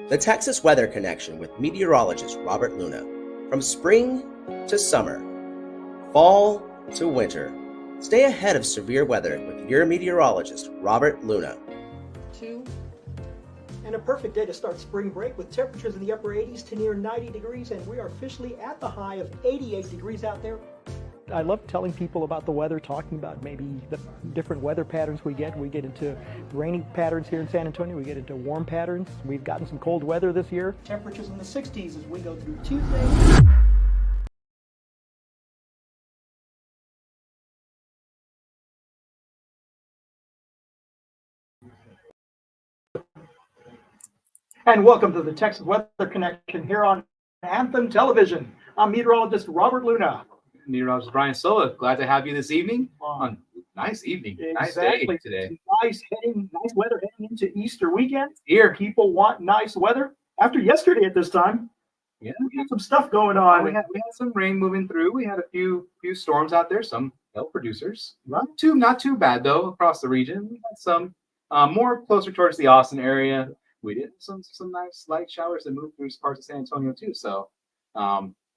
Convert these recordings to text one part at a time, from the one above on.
The Texas Weather Connection with meteorologist Robert Luna. From spring to summer, fall to winter, stay ahead of severe weather with your meteorologist Robert Luna. And a perfect day to start spring break with temperatures in the upper 80s to near 90 degrees, and we are officially at the high of 88 degrees out there. I love telling people about the weather, talking about maybe the different weather patterns we get. We get into rainy patterns here in San Antonio. We get into warm patterns. We've gotten some cold weather this year. Temperatures in the 60s as we go through Tuesday. And welcome to the Texas Weather Connection here on Anthem Television. I'm meteorologist Robert Luna. Meteorologist Brian Sola, glad to have you this evening. Nice evening, nice day today. Nice weather heading into Easter weekend. Here, people want nice weather. After yesterday at this time, yeah, we had some stuff going on. We had some rain moving through. We had a few storms out there. Some hail producers. Not too bad though across the region. We had some more closer towards the Austin area. We did some nice light showers that moved through parts of San Antonio too. So,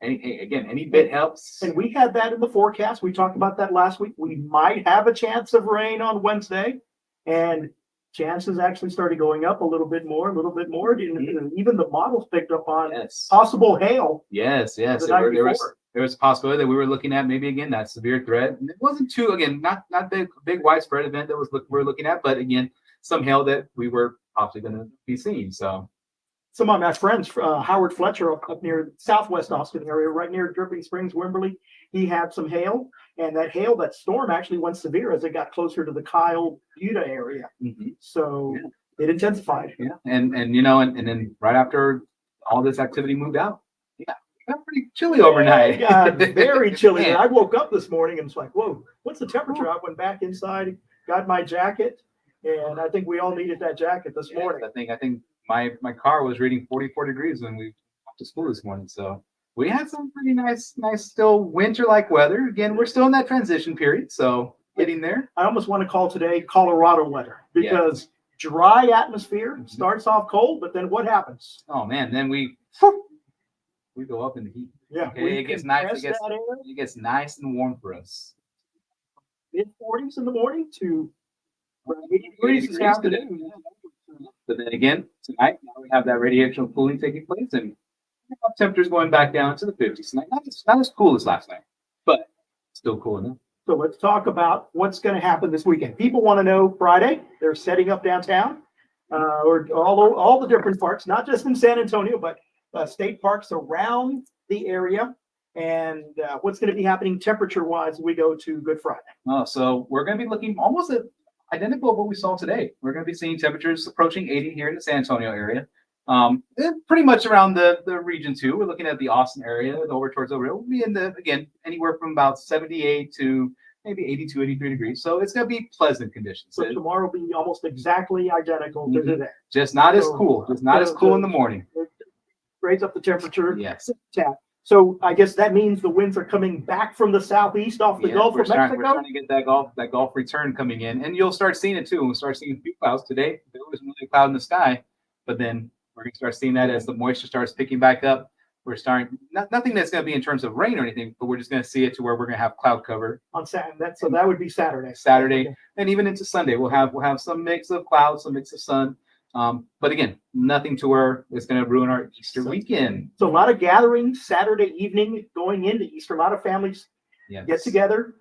any bit helps. And we had that in the forecast. We talked about that last week. We might have a chance of rain on Wednesday, and chances actually started going up a little bit more. Even the models picked up on possible hail. Yes. There was a possibility that we were looking at maybe again that severe threat. And it wasn't not big widespread event that we're looking at, but again, some hail that we were possibly going to be seeing. So some of my friends, Howard Fletcher up near Southwest Austin area, right near Dripping Springs, Wimberley, he had some hail, and that storm actually went severe as it got closer to the Kyle, Buda area. So it intensified. Yeah, and then right after all this activity moved out, it got pretty chilly overnight. It got very chilly. I woke up this morning and it's like, whoa, what's the temperature? I went back inside, got my jacket, and I think we all needed that jacket this morning. I think my car was reading 44 degrees when we went to school this morning. So we had some pretty nice still winter-like weather. Again, we're still in that transition period, so getting there. I almost want to call today Colorado weather because dry atmosphere starts off cold, but then what happens? Oh man, then we go up in the heat. Yeah, okay, it gets nice. It gets nice and warm for us. Mid-40s in the morning to 80 degrees this afternoon. But then again, tonight now we have that radiational cooling taking place, and temperatures going back down to the 50s tonight. Not as cool as last night, but still cool enough. So let's talk about what's going to happen this weekend. People want to know Friday. They're setting up downtown, or all the different parks, not just in San Antonio, but state parks around the area. And what's going to be happening temperature-wise as we go to Good Friday. Oh, so we're going to be looking almost at identical to what we saw today. We're going to be seeing temperatures approaching 80 here in the San Antonio area. Pretty much around the region too. We're looking at the Austin area, over towards over. We'll be in anywhere from about 78 to maybe 82, 83 degrees. So it's going to be pleasant conditions. So tomorrow will be almost exactly identical to today. Just not as cool. Just not as cool in the morning. Raise up the temperature. Yes. So I guess that means the winds are coming back from the southeast off the Gulf of Mexico. We're trying to get that Gulf return coming in, and you'll start seeing it too. We'll start seeing a few clouds today. There was really a cloud in the sky, but then we're going to start seeing that as the moisture starts picking back up. We're starting nothing that's going to be in terms of rain or anything, but we're just going to see it to where we're going to have cloud cover on Saturday. So that would be Saturday. Okay. And even into Sunday, we'll have some mix of clouds, some mix of sun. But again, nothing to where it's going to ruin our Easter weekend. So a lot of gatherings Saturday evening going into Easter. A lot of families get together.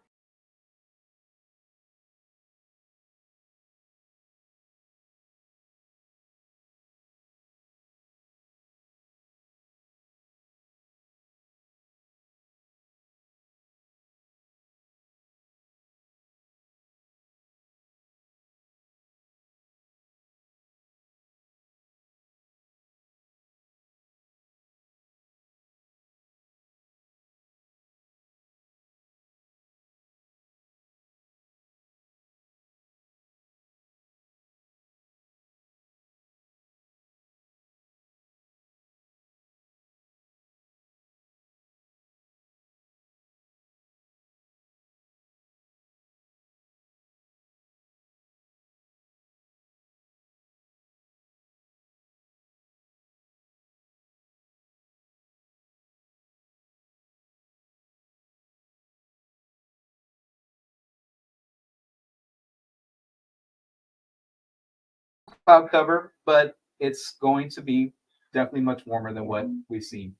cloud cover, but it's going to be definitely much warmer than what we've seen,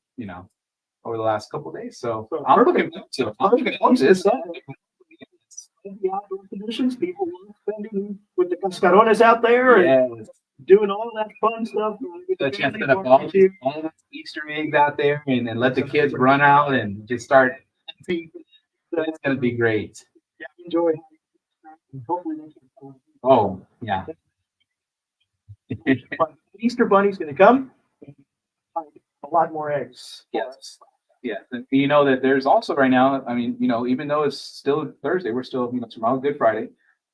over the last couple of days. So I'm looking forward to this. The outdoor conditions, people love spending with the cascarones out there and doing all that fun stuff. The chance to put up all the Easter eggs out there and let the kids run out and just start. It's going to be great. Yeah, enjoy. Hopefully they can. Oh, yeah. Easter Bunny's going to come and find a lot more eggs. Yes. Yeah, and you know that there's also right now, I mean, even though it's still Thursday, we're still, tomorrow Good Friday,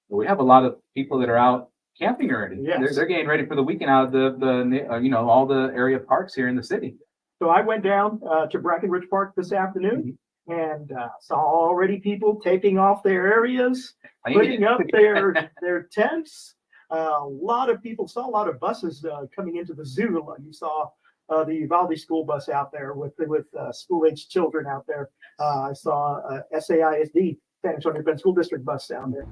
but we have a lot of people that are out camping already. Yes. They're getting ready for the weekend out of the all the area parks here in the city. So I went down to Brackenridge Park this afternoon and saw already people taking off their areas, putting up their tents. A lot of people saw a lot of buses coming into the zoo. You saw the Uvalde school bus out there with school-aged children out there. I saw SAISD, San Antonio Bend School District bus down there.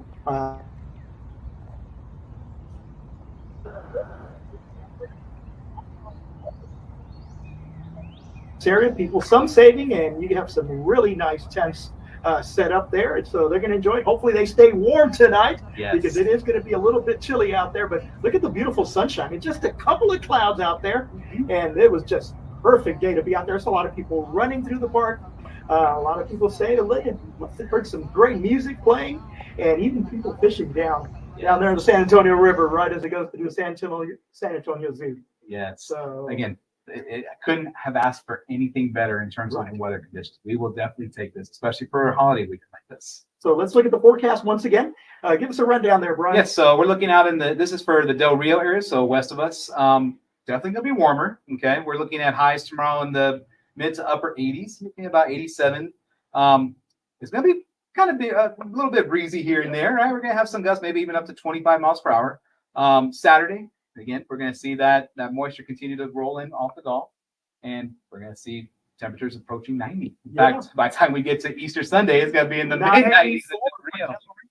Area, people, some saving, and you have some really nice tents set up there, and so they're going to enjoy it. Hopefully they stay warm tonight, because it is going to be a little bit chilly out there, but look at the beautiful sunshine and just a couple of clouds out there, and it was just perfect day to be out there. There's a lot of people running through the park, a lot of people say heard some great music playing, and even people fishing down there in the San Antonio River right as it goes through the San Antonio Zoo. So again, I couldn't have asked for anything better in terms of weather conditions. We will definitely take this, especially for a holiday weekend like this. So let's look at the forecast once again. Give us a rundown there, Brian. Yes, so we're looking out this is for the Del Rio area, so west of us. Definitely going to be warmer, okay? We're looking at highs tomorrow in the mid to upper 80s, looking at about 87. It's going to be kind of a little bit breezy here and there, right? We're going to have some gusts, maybe even up to 25 miles per hour. Saturday, again, we're going to see that moisture continue to roll in off the Gulf, and we're going to see temperatures approaching 90. In fact, by the time we get to Easter Sunday, it's going to be in the mid-90s.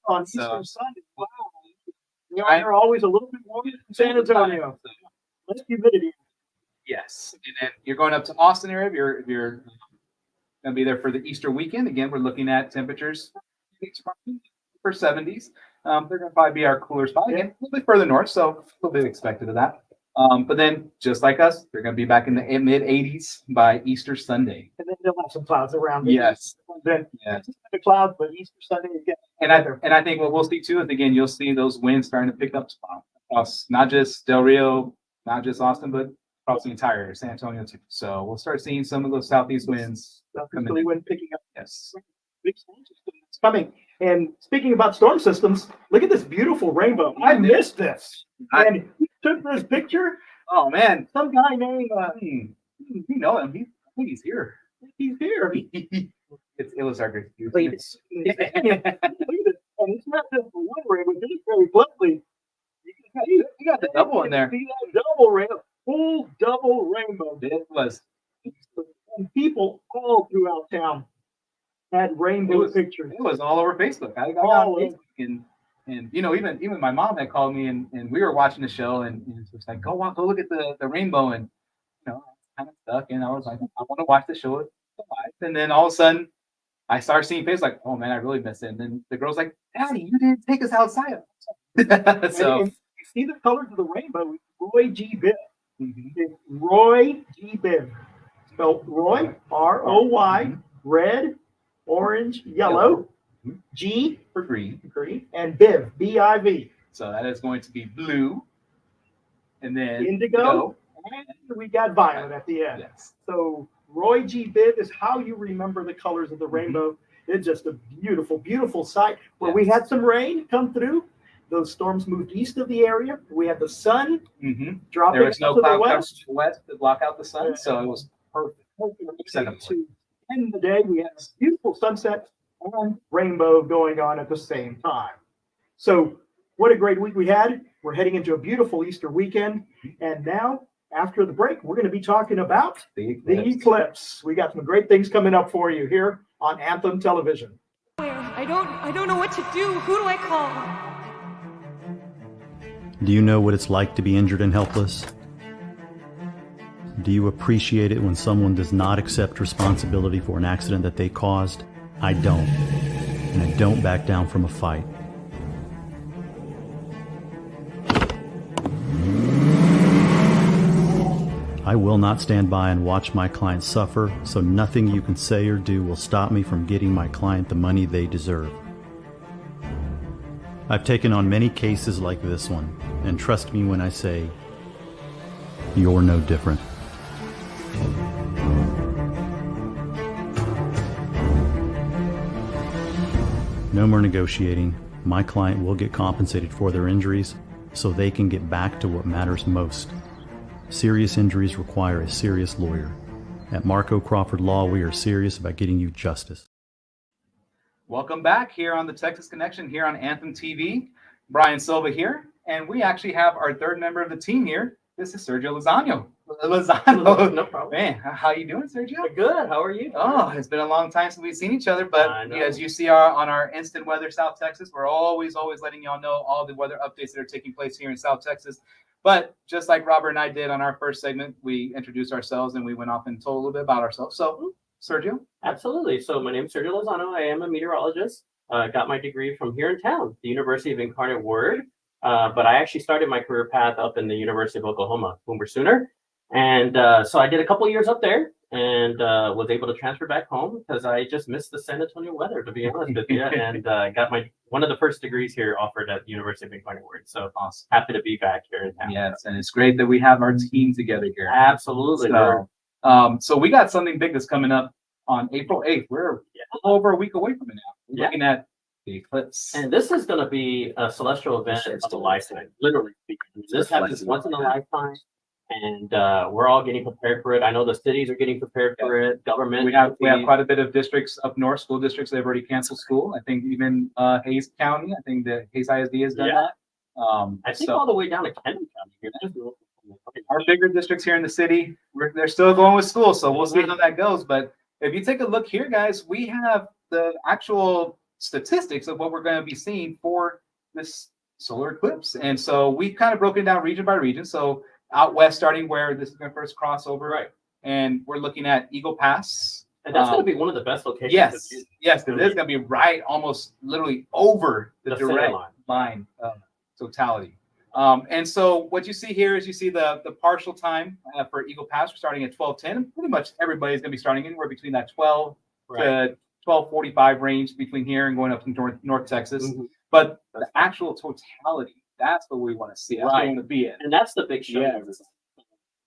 On Easter Sunday, wow. They're always a little bit warmer in San Antonio. Less humidity. Yes, and then you're going up to Austin area. If you're going to be there for the Easter weekend, again, we're looking at temperatures for 70s. They're going to probably be our cooler spot again, a little bit further north, so a little bit expected of that. But then, just like us, they're going to be back in the mid 80s by Easter Sunday. And then they'll have some clouds around. Yes. Then the clouds, but Easter Sunday again. And I think what we'll see too is again you'll see those winds starting to pick up across not just Del Rio, not just Austin, but across the entire San Antonio too. So we'll start seeing some of those southeast winds coming. Wind picking up. Yes. Big storm system is coming. And speaking about storm systems, look at this beautiful rainbow. I missed this. And he took this picture. Oh man, some guy named you know him. I think he's here. He's here. It was our great. It's not just for one rainbow, it's very bluntly. You got the double in there. See that double rainbow, full double rainbow. It was. And people all throughout town had rainbow pictures. It was all over Facebook. I got on Facebook and even my mom had called me and we were watching the show and it was like go look at the rainbow and I was kind of stuck and I was like I want to watch the show live. And then all of a sudden I started seeing Facebook like oh man I really missed it. And then the girl's like Daddy you didn't take us outside. So and you see the colors of the rainbow. Roy G. Biv. It's Roy G. Biv. Spelled Roy R-O-Y red, orange, yellow. G for green, and Biv, B-I-V. So that is going to be blue, and then indigo, and we got violet at the end. Yes. So Roy G. Biv is how you remember the colors of the rainbow. It's just a beautiful, beautiful sight. Where we had some rain come through, those storms moved east of the area. We had the sun dropping. There was no cloud cover to the west to block out the sun, so it was perfect. To end the day, we had a beautiful sunset and rainbow going on at the same time. So what a great week we had. We're heading into a beautiful Easter weekend. And now, after the break, we're going to be talking about the eclipse. We got some great things coming up for you here on Anthem Television. I don't know what to do. Who do I call? Do you know what it's like to be injured and helpless? Do you appreciate it when someone does not accept responsibility for an accident that they caused? I don't. And I don't back down from a fight. I will not stand by and watch my client suffer, so nothing you can say or do will stop me from getting my client the money they deserve. I've taken on many cases like this one, and trust me when I say, you're no different. No more negotiating. My client will get compensated for their injuries so they can get back to what matters most. Serious injuries require a serious lawyer. At Marco Crawford Law, we are serious about getting you justice. Welcome back here on the Texas Connection here on Anthem TV. Brian Silva here, and we actually have our third member of the team here. This is Sergio Lozano. No problem. Man, how you doing, Sergio? Good. How are you? Oh, it's been a long time since we've seen each other, but as you see on our Instant Weather South Texas, we're always letting y'all know all the weather updates that are taking place here in South Texas. But just like Robert and I did on our first segment, we introduced ourselves and we went off and told a little bit about ourselves. So, Sergio? Absolutely. So my name is Sergio Lozano. I am a meteorologist. Got my degree from here in town, the University of Incarnate Word. But I actually started my career path up in the University of Oklahoma, Boomer Sooner. And so I did a couple years up there and was able to transfer back home because I just missed the San Antonio weather, to be honest with you. And got one of the first degrees here offered at the University of Incarnate Word. So awesome. Happy to be back here in town. Yes, and it's great that we have our team together here. Absolutely. So we got something big that's coming up on April 8th. We're over a week away from it now. We're looking at the eclipse. And this is going to be a celestial event of a lifetime, literally speaking. This happens once in a lifetime, and we're all getting prepared for it. I know the cities are getting prepared for it. Government. We have quite a bit of districts up north, school districts. They've already canceled school. I think even Hayes County. I think the Hayes ISD has done that. I think all the way down to Kenton County here. Our bigger districts here in the city, they're still going with school, so we'll see how that goes. But if you take a look here, guys, we have the actual statistics of what we're going to be seeing for this solar eclipse. And so we've kind of broken down region by region. So out west, starting where this is going to first cross over. Right. And we're looking at Eagle Pass. And that's going to be one of the best locations. Yes, because it's going to be right, almost literally over the direct line of totality. And so what you see here is you see the partial time for Eagle Pass. We're starting at 12:10. Pretty much everybody's going to be starting anywhere between that 12 to 12:45 range between here and going up to North Texas. Mm-hmm. But the actual totality, that's what we want to see. That's what we want to be in. And that's the big show. Yeah.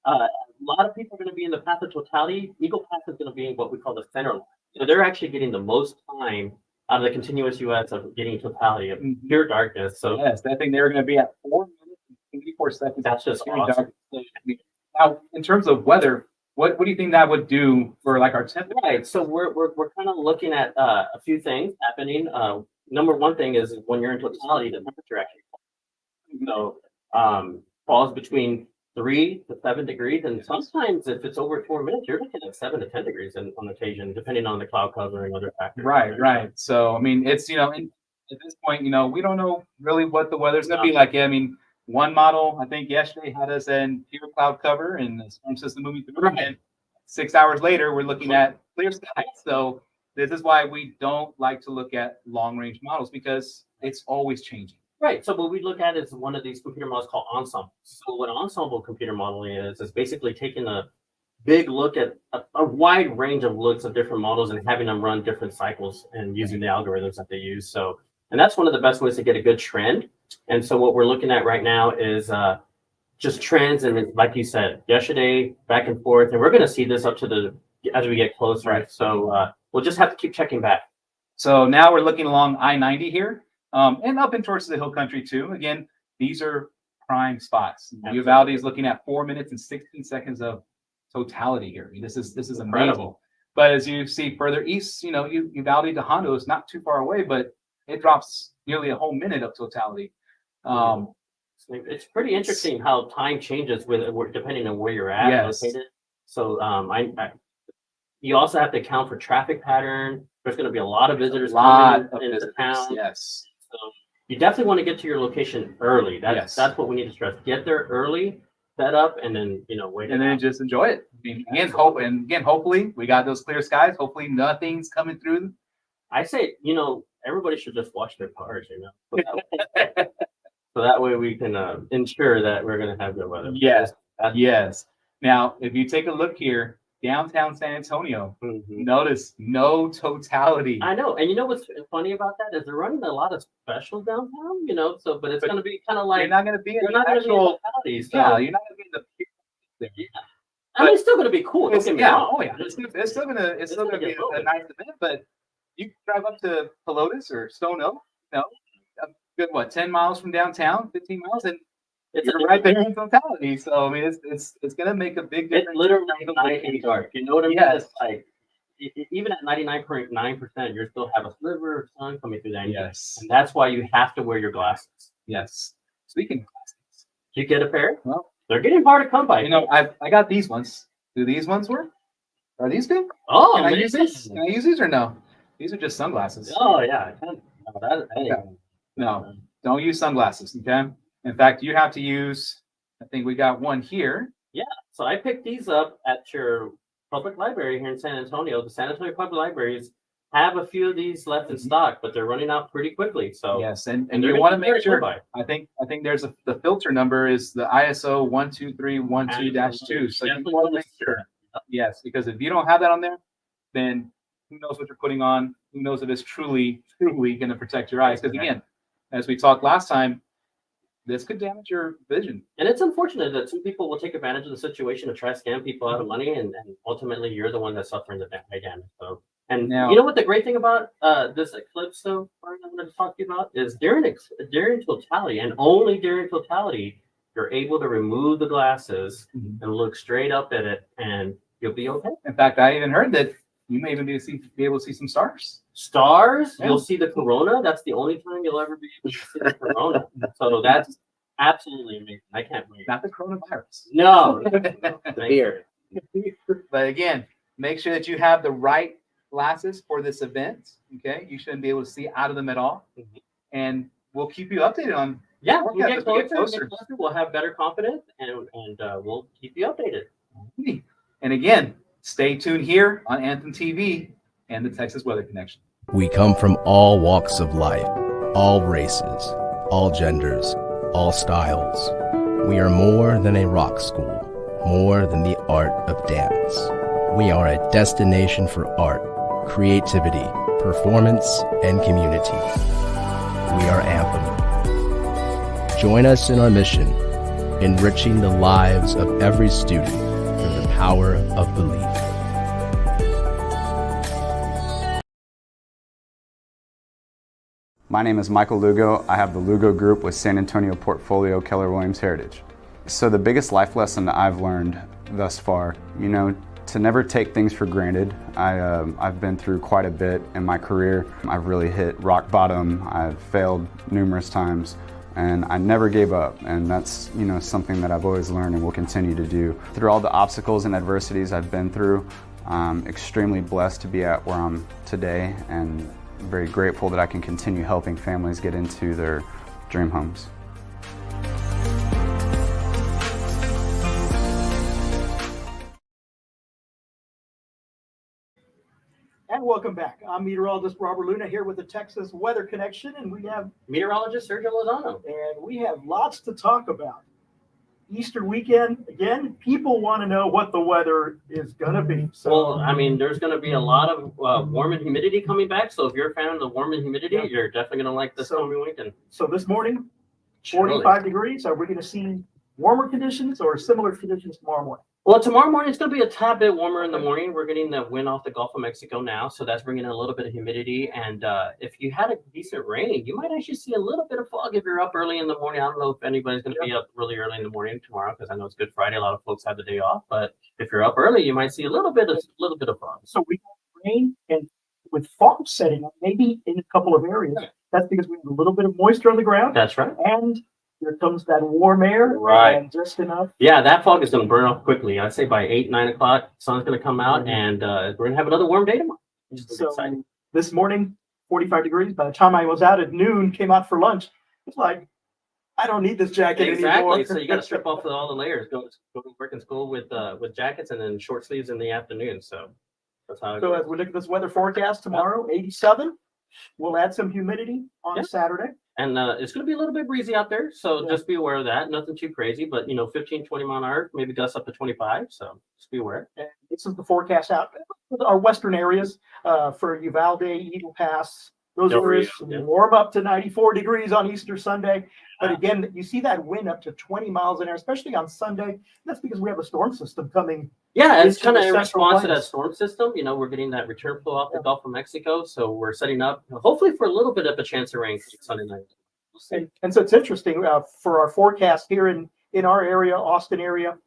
A lot of people are going to be in the path of totality. Eagle Pass is going to be in what we call the center line. So they're actually getting the most time out of the continuous US of getting totality of pure darkness. So yes, I think they're going to be at 4 minutes and 24 seconds. That's just awesome. Now, in terms of weather, what do you think that would do for like our temperature? Right. So we're kind of looking at a few things happening. Number one thing is when you're in totality, the temperature actually falls. So falls between 3 to 7 degrees, and sometimes if it's over 4 minutes, you're looking at 7 to 10 degrees on occasion, depending on the cloud cover and other factors. Right. So I mean, it's at this point, we don't know really what the weather's going to be like. I mean, one model I think yesterday had us in pure cloud cover and the storm system moving through, and 6 hours later we're looking at clear skies. So this is why we don't like to look at long range models, because it's always changing. Right. So what we look at is one of these computer models called ensemble. So what ensemble computer modeling is basically taking a big look at a wide range of looks of different models and having them run different cycles and using the algorithms that they use. So, and that's one of the best ways to get a good trend. And so what we're looking at right now is just trends. And like you said, yesterday, back and forth, and we're going to see this up to as we get closer. Right. So we'll just have to keep checking back. So now we're looking along I-90 here. And up and towards the hill country too. Again, these are prime spots. Uvalde is looking at 4 minutes and 16 seconds of totality here. This is incredible. But as you see further east, Uvalde to Hondo is not too far away, but it drops nearly a whole minute of totality. It's pretty interesting how time changes depending on where you're at located. So you also have to account for traffic pattern. There's going to be a lot of visitors coming into town. Yes. you definitely want to get to your location early. That's what we need to stress. Get there early, set up, and then wait. And then just enjoy it. Again, hopefully we got those clear skies. Hopefully nothing's coming through. I say, everybody should just wash their cars, so that way we can ensure that we're going to have good weather. Yes. Now, if you take a look here, downtown San Antonio, notice no totality. I know. And you know what's funny about that is they're running a lot of specials downtown, but it's going to be kind of like, you're not going to be in the actual totalities. Yeah, you're not going to be in the there. Yeah. I mean, it's still going to be cool. It's still going to be a nice event, but you can drive up to Pelotas or Stone Oak, a good 10 miles from downtown, 15 miles, and you're right there in totality. So I mean, it's going to make a big difference. It's literally night and dark. You know what I mean? Yes. It's like even at 99.9%, you still have a sliver of sun coming through that. Yes. And that's why you have to wear your glasses. Yes. Speaking of glasses, did you get a pair? Well, they're getting hard to come by. I got these ones. Do these ones work? Are these good? Oh, can I use these? Can I use these or no? These are just sunglasses. Oh yeah. No, don't use sunglasses. Okay. In fact, you have to use. I think we got one here. Yeah. So I picked these up at your public library here in San Antonio. The San Antonio Public Libraries have a few of these left in stock, but they're running out pretty quickly. So yes, and you want to make sure. I think there's the filter number is the ISO 12312-2. So you want to make sure. Yes, because if you don't have that on there, then who knows what you're putting on? Who knows if it's truly going to protect your eyes? Because again, as we talked last time, this could damage your vision. And it's unfortunate that some people will take advantage of the situation to try to scam people out of money, and ultimately you're the one that's suffering the damage. So, and now, you know what the great thing about this eclipse, though, I'm going to talk to you about is during totality, and only during totality, you're able to remove the glasses and look straight up at it, and you'll be okay. In fact, I even heard that you may even be able to see some stars. Stars? Yeah. You'll see the corona. That's the only time you'll ever be able to see the corona. So that's absolutely amazing. I can't wait. Not the coronavirus. No. The beer. But again, make sure that you have the right glasses for this event. Okay, you shouldn't be able to see out of them at all. And we'll keep you updated on. Yeah, we get closer, we'll have better confidence, and we'll keep you updated. And again, stay tuned here on Anthem TV and the Texas Weather Connection. We come from all walks of life, all races, all genders, all styles. We are more than a rock school, more than the art of dance. We are a destination for art, creativity, performance, and community. We are Anthem. Join us in our mission, enriching the lives of every student through the power of belief. My name is Michael Lugo. I have the Lugo Group with San Antonio Portfolio Keller Williams Heritage. So the biggest life lesson that I've learned thus far, to never take things for granted. I've been through quite a bit in my career. I've really hit rock bottom. I've failed numerous times, and I never gave up. And that's something that I've always learned and will continue to do. Through all the obstacles and adversities I've been through, I'm extremely blessed to be at where I'm today, and very grateful that I can continue helping families get into their dream homes. And welcome back. I'm meteorologist Robert Luna here with the Texas Weather Connection, and we have meteorologist Sergio Lozano. And we have lots to talk about. Easter weekend, again, people want to know what the weather is going to be. So, there's going to be a lot of warm and humidity coming back. So if you're a fan of the warm and humidity, you're definitely going to like this coming weekend. So this morning, 45 degrees. Are we going to see warmer conditions or similar conditions tomorrow morning? Well, tomorrow morning it's going to be a tad bit warmer in the morning. We're getting the wind off the Gulf of Mexico now, so that's bringing in a little bit of humidity. And if you had a decent rain, you might actually see a little bit of fog if you're up early in the morning. I don't know if anybody's going to be up really early in the morning tomorrow, because I know it's Good Friday. A lot of folks have the day off, but if you're up early, you might see a little bit of fog. So we have rain and with fog setting up, maybe in a couple of areas. That's because we have a little bit of moisture on the ground. That's right. And here comes that warm air, and just enough. Yeah, that fog is going to burn off quickly. I'd say by 8, 9 o'clock, sun's going to come out, and we're going to have another warm day tomorrow. So this morning, 45 degrees. By the time I was out at noon, came out for lunch, It's like, I don't need this jacket Exactly. anymore. So you got to strip off all the layers. Go to work in school with jackets and then short sleeves in the afternoon. So that's how. So as we look at this weather forecast tomorrow, 87. We'll add some humidity on Saturday. And it's going to be a little bit breezy out there. So Yeah. just be aware of that. Nothing too crazy, but 15, 20 mile an hour, maybe gusts up to 25. So just be aware. And this is the forecast out our western areas for Uvalde, Eagle Pass. Those Del Rio, areas yeah. warm up to 94 degrees on Easter Sunday. But again, you see that wind up to 20 miles an hour, especially on Sunday. That's because we have a storm system coming. Yeah, it's into kind the of in central response to that plains. storm system. We're getting that return flow off the Gulf of Mexico. So we're setting up, hopefully, for a little bit of a chance of rain Sunday night. We'll see. And so it's interesting for our forecast here in our area, Austin area,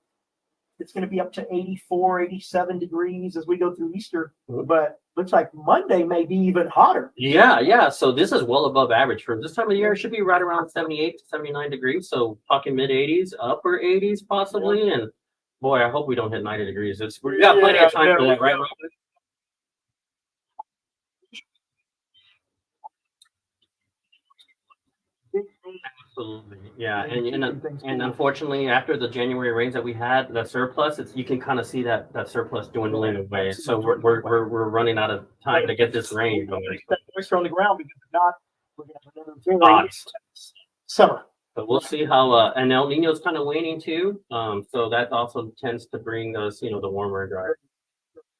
it's going to be up to 84, 87 degrees as we go through Easter. But looks like Monday may be even hotter. Yeah. So this is well above average for this time of the year. It should be right around 78 to 79 degrees. So talking mid 80s, upper 80s possibly. Yeah. And boy, I hope we don't hit 90 degrees. We got plenty of time for that, right? Absolutely. Yeah. And unfortunately, after the January rains that we had, the surplus, you can kind of see that surplus dwindling away. So we're running out of time to get this rain going. Moisture on the ground because if not, we're going to have another very intense summer. But we'll see how and El Nino's kind of waning too. So that also tends to bring us, the warmer and drier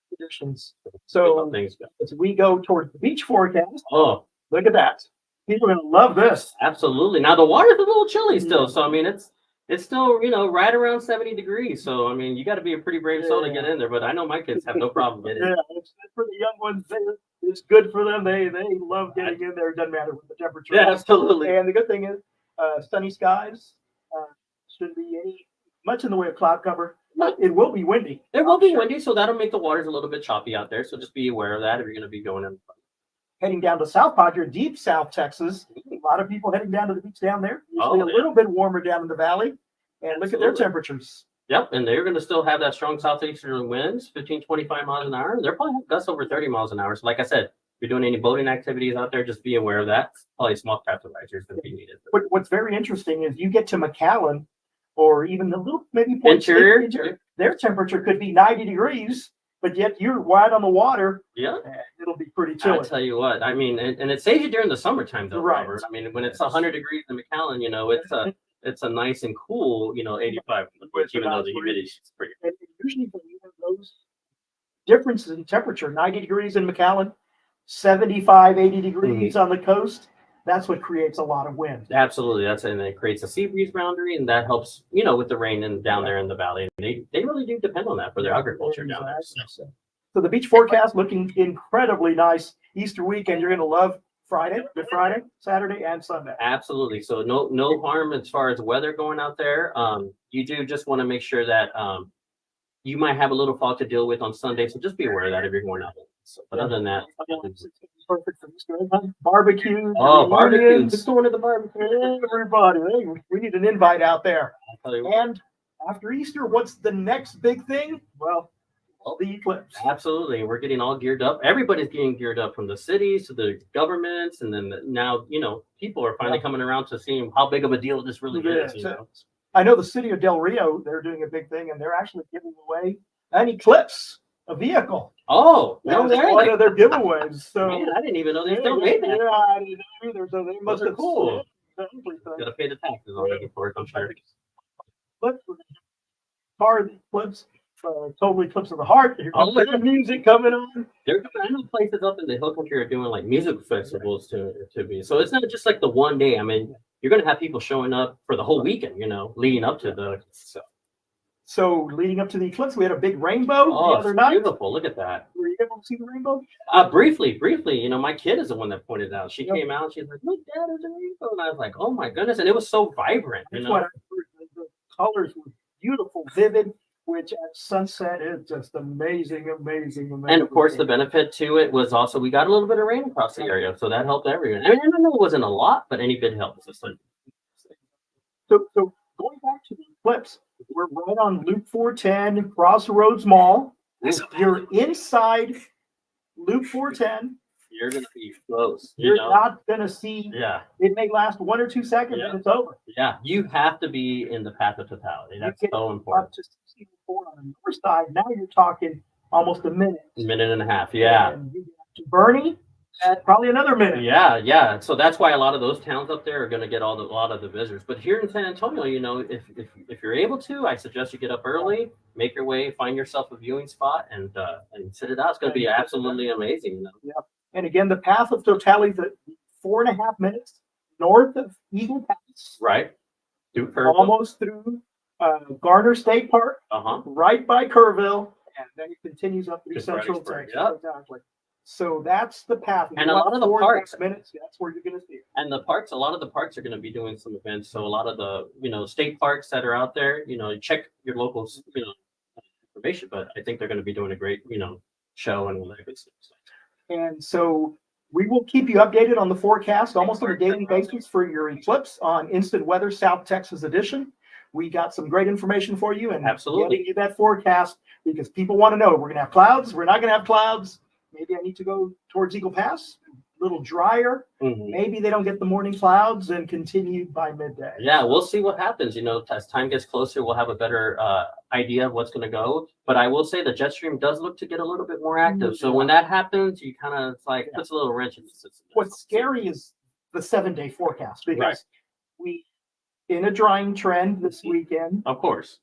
conditions. So as we go towards the beach forecast, look at that. People are going to love this. Absolutely. Now the water's a little chilly still, so I mean it's still right around 70 degrees. So I mean you got to be a pretty brave soul to get in there. But I know my kids have no problem getting in. It's for the young ones. It's good for them. They love getting in there. It doesn't matter what the temperature. Yeah, absolutely. And the good thing is, sunny skies. Shouldn't be much in the way of cloud cover. It will be windy. It will be windy, so that'll make the waters a little bit choppy out there. So just be aware of that if you're going to be going in. Heading down to South Padre, deep South Texas. A lot of people heading down to the beach down there. Usually a little bit warmer down in the valley. And look at their temperatures. Yep, and they're going to still have that strong southeasterly winds, 15, 25 miles an hour. They're probably gusts over 30 miles an hour. So like I said, if you're doing any boating activities out there, just be aware of that. Probably small craft advisors going to be needed. What's very interesting is you get to McAllen or even the little maybe interior, their temperature could be 90 degrees. But yet you're wide on the water. Yeah. It'll be pretty chilly. I tell you what, I mean, and it saves you during the summertime though, right. Robert. I mean, when it's 100 degrees in McAllen, it's a nice and cool, 85, even though the humidity is pretty. And usually when you have those differences in temperature, 90 degrees in McAllen, 75, 80 degrees on the coast, that's what creates a lot of wind. Absolutely. And it creates a sea breeze boundary, and that helps, with the rain and down there in the valley. And they really do depend on that for their agriculture down there. So the beach forecast looking incredibly nice. Easter weekend, you're going to love Good Friday, Saturday, and Sunday. Absolutely. So no harm as far as weather going out there. You do just want to make sure that you might have a little fog to deal with on Sunday. So just be aware of that if you're going out. So, but other than that, it's perfect for Easter. Barbecue. Barbecue. Just going to the barbecue. Everybody, we need an invite out there. And after Easter, what's the next big thing? Well, the eclipse. Absolutely. We're getting all geared up. Everybody's getting geared up from the cities to the governments. And then now, people are finally coming around to seeing how big of a deal this really is. I know the city of Del Rio, they're doing a big thing, and they're actually giving away an eclipse, a vehicle. Oh, that was one of their giveaways. So man, I didn't even know they still made that. Yeah, I didn't know either. So they must have cool. Got to pay the taxes on it, of course, I'm sure. Car eclipse. Total eclipse of the heart. There's music coming on. I know places up in the hill country are doing like music festivals to be. So it's not just like the one day. I mean, you're going to have people showing up for the whole weekend, leading up to the. So leading up to the eclipse, we had a big rainbow the other night. Beautiful. Look at that. Were you able to see the rainbow? Briefly. My kid is the one that pointed it out. She came out. She's like, "Look, Dad, there's a rainbow," and I was like, "Oh my goodness!" And it was so vibrant. That's what I heard. The colors were beautiful, vivid. Which at sunset is just amazing. And of course, the benefit to it was also we got a little bit of rain across the area, so that helped everyone. I mean, I know it wasn't a lot, but any bit helps. So going back to the eclipse, we're right on Loop 410, Crossroads Mall. You're inside Loop 410. You're going to be close. You're You know? not going to see, Yeah. it may last 1 or 2 seconds Yeah. and it's over. Yeah. You have to be in the path of totality. That's You get so important. Up to 64 on the north side. Now you're talking almost a minute. A minute and a half. Yeah. And you get to Bernie, that's probably another minute. Yeah, yeah. So that's why a lot of those towns up there are going to get a lot of the visitors. But here in San Antonio, you know, if you're able to, I suggest you get up early, make your way, find yourself a viewing spot, and sit it out. It's going to be absolutely amazing. You know? Yeah. And again, the path of totality is 4.5 minutes north of Eagle Pass, Right. Through Kerrville. almost through Garner State Park, right by Kerrville, and then it continues up through To Central Fredericksburg, Texas. yep. Exactly. So that's the path. And a lot of the parks, minutes, that's where you're going to see it. and the parks, a lot of the parks are going to be doing some events. So a lot of the, you know, state parks that are out there, you know, check your local, you know, information. But I think they're going to be doing a great, you know, show and all that good stuff. And so we will keep you updated on the forecast almost on a daily basis for your eclipse on Instant Weather South Texas Edition. We got some great information for you and Absolutely. getting you that forecast because people want to know, we're going to have clouds, we're not going to have clouds. Maybe I need to go towards Eagle Pass, a little drier. Mhm. Maybe they don't get the morning clouds and continue by midday. Yeah, we'll see what happens. You know, as time gets closer, we'll have a better idea of what's going to go. But I will say the jet stream does look to get a little bit more active. So when that happens, you kind of puts a little wrench in the system. What's scary is the 7-day forecast because Right. we in a drying trend this weekend. Of course.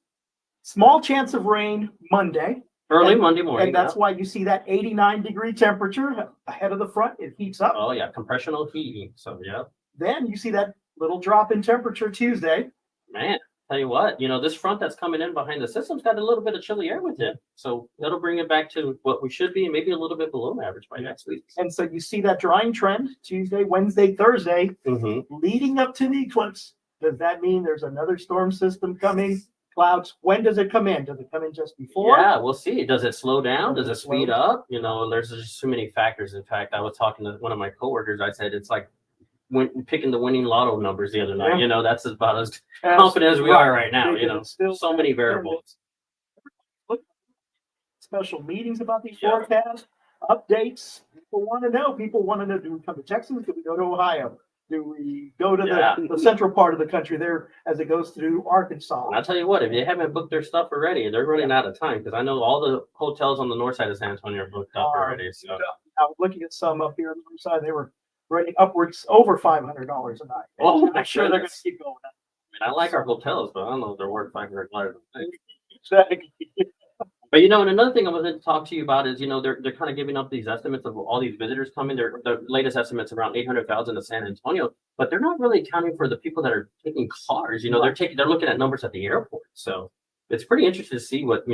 Small chance of rain Monday. Early And- Monday morning. And that's why you see that 89-degree temperature ahead of the front. It heats up. Oh, yeah. Compressional heating. So, yeah. Then you see that little drop in temperature Tuesday. Man, tell you what, you know, this front that's coming in behind the system's got a little bit of chilly air with it. So that'll bring it back to what we should be and maybe a little bit below average by next week. And so you see that drying trend Tuesday, Wednesday, Thursday, Mm-hmm. leading up to the eclipse. Does that mean there's another storm system coming? Clouds, when does it come in? Does it come in just before? Yeah, we'll see. Does it slow down? Does it Slow speed down. up? You know, there's just too many factors. In fact, I was talking to one of my coworkers. I said it's like picking the winning lotto numbers the other night. Yeah. You know, that's about as confident as we are right now. You Because know, it's still so many variables. Special meetings about these Yeah. forecasts, updates. People want to know. People want to know, do we come to Texas? Do we go to Ohio? Do we go to Yeah. the central part of the country there as it goes through Arkansas? And I'll tell you what, if they haven't booked their stuff already, they're running out of time because I know all the hotels on the north side of San Antonio are booked up already. So I was looking at some up here on the north side. They were running upwards over $500 a night. Oh, I'm sure they're going to goodness. keep going up. I mean, I like our hotels, but I don't know if they're worth $500. Exactly. But you know, and another thing I wanted to talk to you about is, you know, they're kind of giving up these estimates of all these visitors coming. The latest estimates around 800,000 to San Antonio, but they're not really accounting for the people that are taking cars. You know, they're looking at numbers at the airport. So it's pretty interesting to see what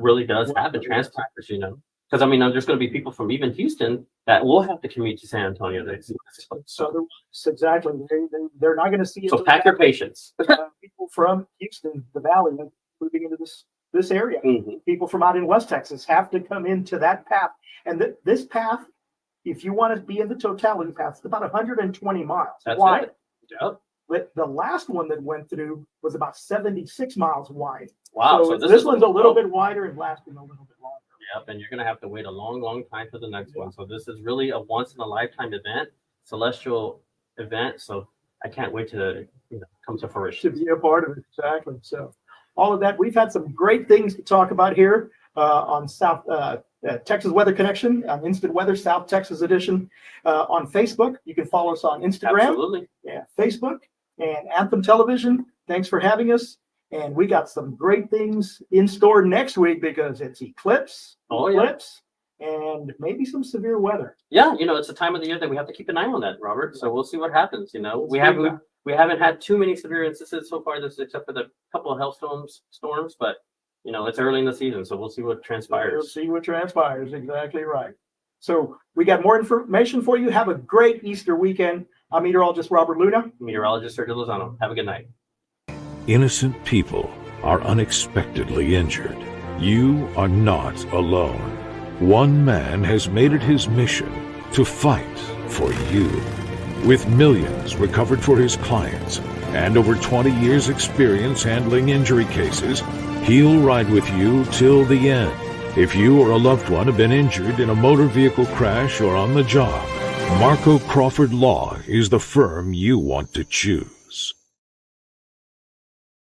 really does happen. Transporters, you know, because I mean, there's going to be people from even Houston that will have to commute to San Antonio. So exactly. They're not going to see it. So pack your patience. People from Houston, the valley, moving into this area. Mhm. People from out in West Texas have to come into that path. And this path, if you want to be in the totality path, it's about 120 miles That's wide. it. Yep. But the last one that went through was about 76 miles wide. Wow. So, So this one's a little bit wider and lasting a little bit longer. Yep, and you're going to have to wait a long, long time for the next one. So this is really a once-in-a-lifetime event, celestial event. So I can't wait to come to To fruition. be a part of it, exactly. So all of that, we've had some great things to talk about here on South Texas Weather Connection, on Instant Weather South Texas Edition on Facebook. You can follow us on Instagram, Absolutely. Facebook, and Anthem Television. Thanks for having us. And we got some great things in store next week because it's eclipse, Oh, yeah. and maybe some severe weather. Yeah, it's a time of the year that we have to keep an eye on that, Robert. So we'll see what happens. We haven't had too many severe instances so far, except for the couple of hailstorms, but it's early in the season, so we'll see what We'll transpires. see what transpires. Exactly right. So we got more information for you. Have a great Easter weekend. I'm meteorologist Robert Luna. Meteorologist Sergio Lozano. Have a good night. Innocent people are unexpectedly injured. You are not alone. One man has made it his mission to fight for you. With millions recovered for his clients and over 20 years' experience handling injury cases, he'll ride with you till the end. If you or a loved one have been injured in a motor vehicle crash or on the job, Marco Crawford Law is the firm you want to choose.